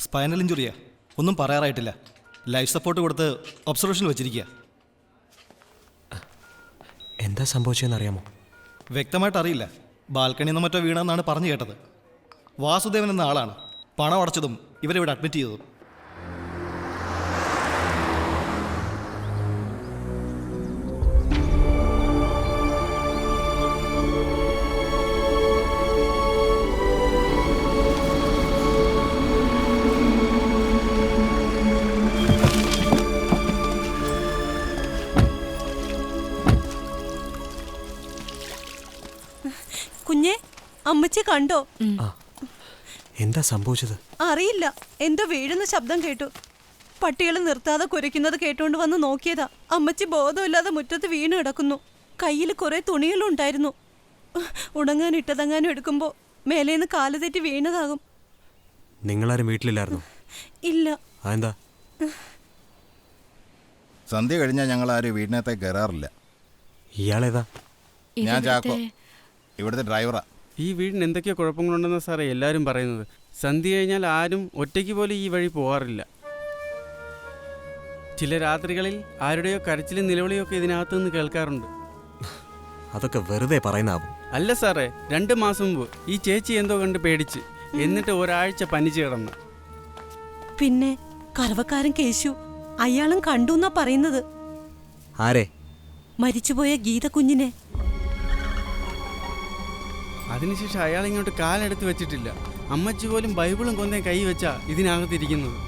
Spinal ഇഞ്ചുറിയാ, ഒന്നും പറയാറായിട്ടില്ല. Life support കൊടുത്ത് ഒബ്സർവേഷനിൽ വെച്ചിരിക്കുക. എന്താ സംഭവിച്ചതെന്ന് അറിയാമോ? വ്യക്തമായിട്ട് അറിയില്ല. ബാൽക്കണിയിൽ നിന്ന് മറ്റോ വീണെന്നാണ് പറഞ്ഞു കേട്ടത്. വാസുദേവൻ എന്ന ആളാണ് പണം അടച്ചതും ഇവരിവിടെ അഡ്മിറ്റ് ചെയ്തതും. കുഞ്ഞെ, അമ്മച്ചി കണ്ടോ? എന്താ സംഭവിച്ചത്? അറിയില്ല, എന്തോ വീഴുന്ന ശബ്ദം കേട്ടു. പട്ടികൾ നിർത്താതെ കുരയ്ക്കുന്നത് കേട്ടോണ്ട് വന്ന് നോക്കിയതാ. അമ്മച്ചി ബോധമില്ലാതെ മുറ്റത്ത് വീണ് കിടക്കുന്നു. കയ്യിൽ കുറെ തുണികളും ഉണ്ടായിരുന്നു. ഉണങ്ങാനും ഇട്ടതങ്ങാനും എടുക്കുമ്പോ മേലേന്ന് കാല് തെറ്റി വീണതാകും. നിങ്ങളാരും വീട്ടിലില്ലായിരുന്നു? ഇല്ല. എന്താ? സന്ധ്യ കഴിഞ്ഞാൽ ഞങ്ങൾ ആരും വീടിനകത്തേക്ക് കയറാറില്ല. ഇയാളേതാ? ഞാൻ ചാക്കോ, ഇവിടുത്തെ ഡ്രൈവറാ. ഈ വീടിന് എന്തൊക്കെയോ കുഴപ്പങ്ങളുണ്ടെന്ന് സാറേ എല്ലാവരും പറയുന്നത്. സന്ധ്യ കഴിഞ്ഞാൽ ആരും ഒറ്റയ്ക്ക് പോലും ഈ വഴി പോകാറില്ല. ചില രാത്രികളിൽ ആരുടെയോ കരച്ചിലും നിലവിളിയൊക്കെ ഇതിനകത്ത് നിന്ന് കേൾക്കാറുണ്ട്. അതൊക്കെ വെറുതെ പറയുന്നാവും. അല്ല സാറേ, 2 മാസം മുമ്പ് ഈ ചേച്ചി എന്തോ കണ്ട് പേടിച്ച്, എന്നിട്ട് ഒരാഴ്ച പനിച്ച് കിടന്നു. പിന്നെ കറവക്കാരൻ കേശു, അയാളും കണ്ടു എന്നാ പറയുന്നത്. ആരെ? മരിച്ചുപോയ ഗീത കുഞ്ഞിനെ. അതിനുശേഷം അയാൾ ഇങ്ങോട്ട് കാലെടുത്ത് വെച്ചിട്ടില്ല. അമ്മച്ചി പോലും ബൈബിളും കൊന്തേ കൈ വെച്ചാ ഇതിനകത്തിരിക്കുന്നത്.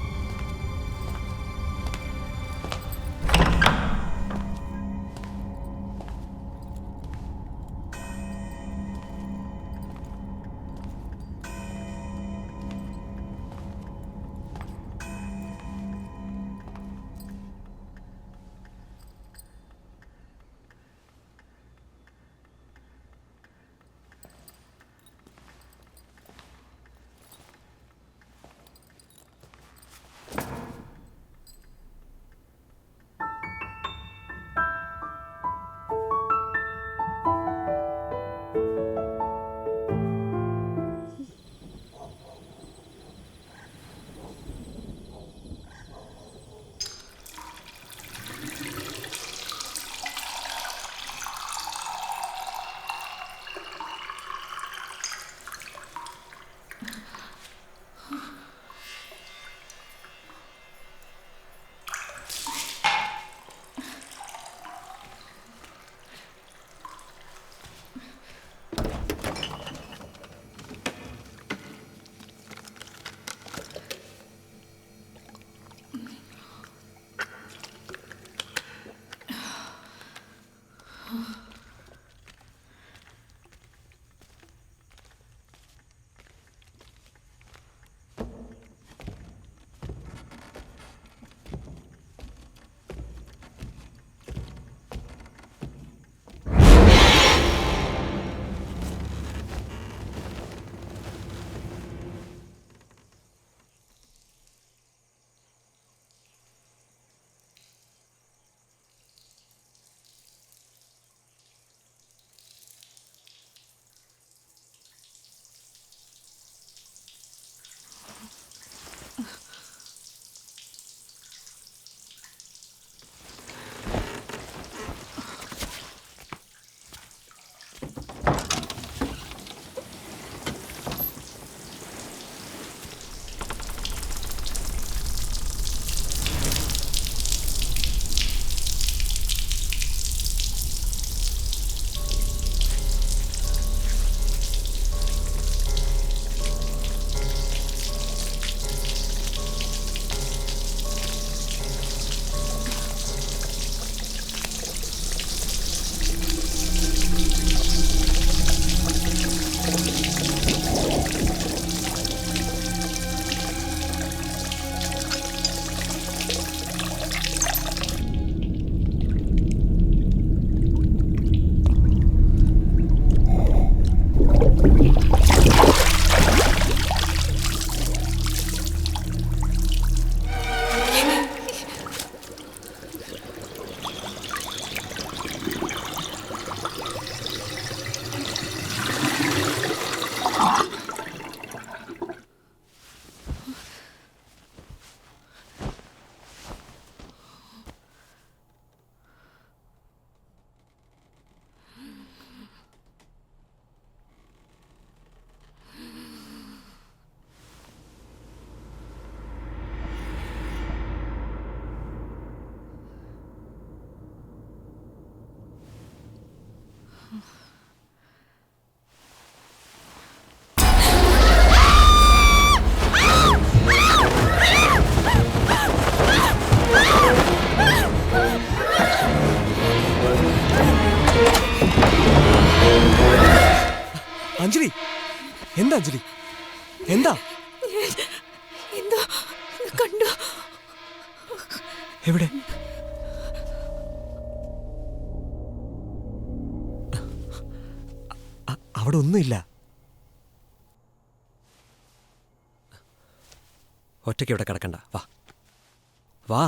അഞ്ജലി? എന്താ? എന്തോ കണ്ടു. എവിടെ? അവിടെ ഒന്നുമില്ല. ഒറ്റയ്ക്ക് ഇവിടെ കിടക്കണ്ട, വാ വാ.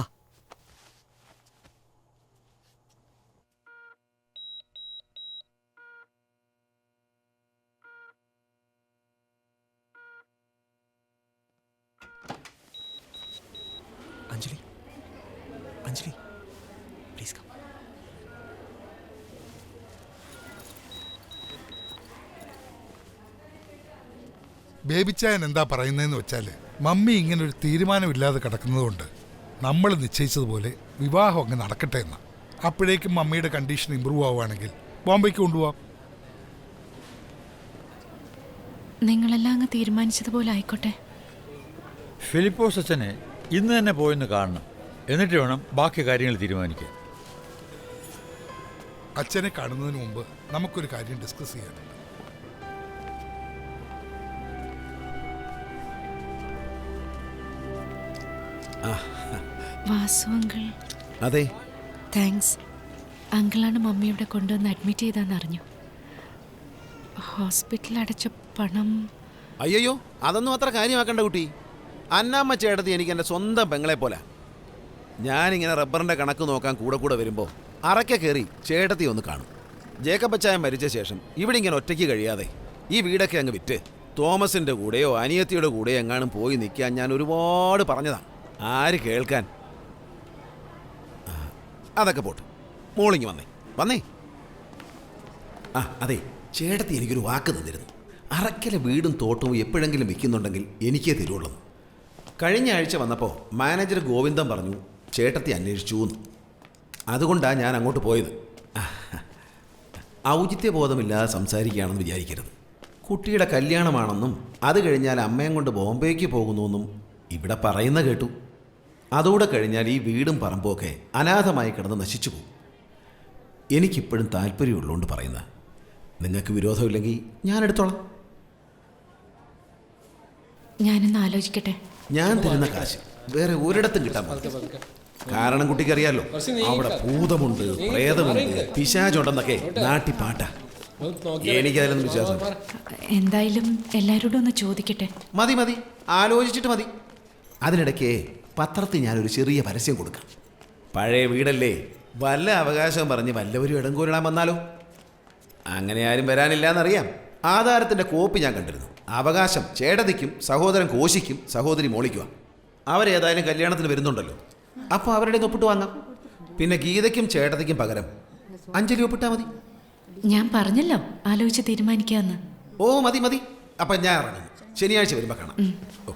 Anjali, Anjali, please come. ബേബിച്ചായൻ എന്താ പറയുന്നതെന്ന് വെച്ചാൽ, മമ്മി ഇങ്ങനെ ഒരു തീരുമാനമില്ലാതെ കിടക്കുന്നതുകൊണ്ട് നമ്മൾ നിശ്ചയിച്ചതുപോലെ വിവാഹം അങ്ങ് നടക്കട്ടെ എന്നാ. അപ്പോഴേക്കും മമ്മിയുടെ കണ്ടീഷൻ ഇമ്പ്രൂവ് ആവുകയാണെങ്കിൽ ബോംബെക്ക് കൊണ്ടുപോവാം. നിങ്ങളെല്ലാം അങ്ങ് തീരുമാനിച്ചതുപോലെ ആയിക്കോട്ടെ. ഫിലിപ്പോസ് അച്ഛനെ ഇന്ന് തന്നെ പോയെന്ന് കാണണം. എന്നിട്ട് വേണം ബാക്കി കാര്യങ്ങൾ തീരുമാനിക്കാൻ. അച്ഛനെ കാണുന്നതിന് മുമ്പ് നമുക്കൊരു കാര്യം ഡിസ്കസ് ചെയ്യാനുണ്ട്. വാസു അങ്കിൾ. അതെ, താങ്ക്സ്. അങ്കിളാണ് മമ്മിയുടെ കൊണ്ടുവന്ന് അഡ്മിറ്റ് ചെയ്താന്ന് അറിഞ്ഞു. ഹോസ്പിറ്റലിൽ അടച്ച പണം. അയ്യോ, അതൊന്നും അത്ര കാര്യമാക്കണ്ട കുട്ടി. അന്നാമ്മ ചേട്ടത്തി എനിക്ക് എൻ്റെ സ്വന്തം പെങ്ങളെ പോലെ. ഞാനിങ്ങനെ റബ്ബറിൻ്റെ കണക്ക് നോക്കാൻ കൂടെ കൂടെ വരുമ്പോൾ അറയ്ക്ക കയറി ചേട്ടത്തി ഒന്ന് കാണും. ജേക്കബച്ചായൻ മരിച്ച ശേഷം ഇവിടെ ഇങ്ങനെ ഒറ്റയ്ക്ക് കഴിയാതെ ഈ വീടൊക്കെ അങ്ങ് വിറ്റ് തോമസിൻ്റെ കൂടെയോ അനിയത്തിയുടെ കൂടെയോ എങ്ങാനും പോയി നിൽക്കാൻ ഞാൻ ഒരുപാട് പറഞ്ഞതാണ്. ആര് കേൾക്കാൻ? അതൊക്കെ പോട്ട്, മോളിങ് വന്നേ. ആ അതെ, ചേട്ടത്തി എനിക്കൊരു വാക്ക് തന്നിരുന്നു. അറക്കലെ വീടും തോട്ടവും എപ്പോഴെങ്കിലും വിൽക്കുന്നുണ്ടെങ്കിൽ എനിക്കേ തരുള്ളൂ. കഴിഞ്ഞ ആഴ്ച വന്നപ്പോൾ മാനേജർ ഗോവിന്ദൻ പറഞ്ഞു ചേട്ടത്തി അന്വേഷിച്ചു എന്ന്. അതുകൊണ്ടാണ് ഞാൻ അങ്ങോട്ട് പോയത്. ഔചിത്യബോധമില്ലാതെ സംസാരിക്കുകയാണെന്ന് വിചാരിക്കരുത്. കുട്ടിയുടെ കല്യാണമാണെന്നും അത് കഴിഞ്ഞാൽ അമ്മയും കൊണ്ട് ബോംബെക്ക് പോകുന്നുവെന്നും ഇവിടെ പറയുന്ന കേട്ടു. അതോടെ കഴിഞ്ഞാൽ ഈ വീടും പറമ്പുമൊക്കെ അനാഥമായി കിടന്ന് നശിച്ചു പോകും. എനിക്കിപ്പോഴും താല്പര്യമുള്ളതുകൊണ്ട് പറയുന്ന. നിങ്ങൾക്ക് വിരോധമില്ലെങ്കിൽ ഞാൻ എടുത്തോളാം. ഞാനൊന്ന് ആലോചിക്കട്ടെ. ഞാൻ തരുന്ന കാശ് വേറെ ഒരിടത്തും കിട്ടാൻ പറ്റില്ല. കാരണം കുട്ടിക്കറിയാലോ, അവിടെ ഭൂതമുണ്ട്, പ്രേതമുണ്ട്, പിശാചുണ്ടെന്നൊക്കെ നാട്ടിപ്പാട്ട. എനിക്കതിലൊന്നും വിശ്വാസം. എന്തായാലും എല്ലാവരോടും ഒന്ന് ചോദിക്കട്ടെ. മതി, ആലോചിച്ചിട്ട് മതി. അതിനിടയ്ക്ക് പത്രത്തിൽ ഞാനൊരു ചെറിയ പരസ്യം കൊടുക്കാം. പഴയ വീടല്ലേ, വല്ല അവകാശവും പറഞ്ഞ് വല്ലവരും ഇടങ്കോലിടാൻ വന്നാലോ? അങ്ങനെ ആരും വരാനില്ല എന്നറിയാം. ആധാരത്തിൻ്റെ കോപ്പി ഞാൻ കണ്ടിരുന്നു. അവകാശം ചേട്ടതിക്കും സഹോദരൻ കോശിക്കും സഹോദരി മോളിക്കുവാ. അവരേതായാലും കല്യാണത്തിന് വരുന്നുണ്ടല്ലോ, അപ്പോൾ അവരുടെ ഒപ്പിട്ട് വാങ്ങാം. പിന്നെ ഗീതയ്ക്കും ചേട്ടതിക്കും പകരം അഞ്ജലി ഒപ്പിട്ടാൽ മതി. ഞാൻ പറഞ്ഞല്ലോ ആലോചിച്ച് തീരുമാനിക്കാമെന്ന്. ഓ മതി. അപ്പം ഞാൻ ഇറങ്ങുന്നു. ശനിയാഴ്ച വരുമ്പോൾ കാണാം. ഓ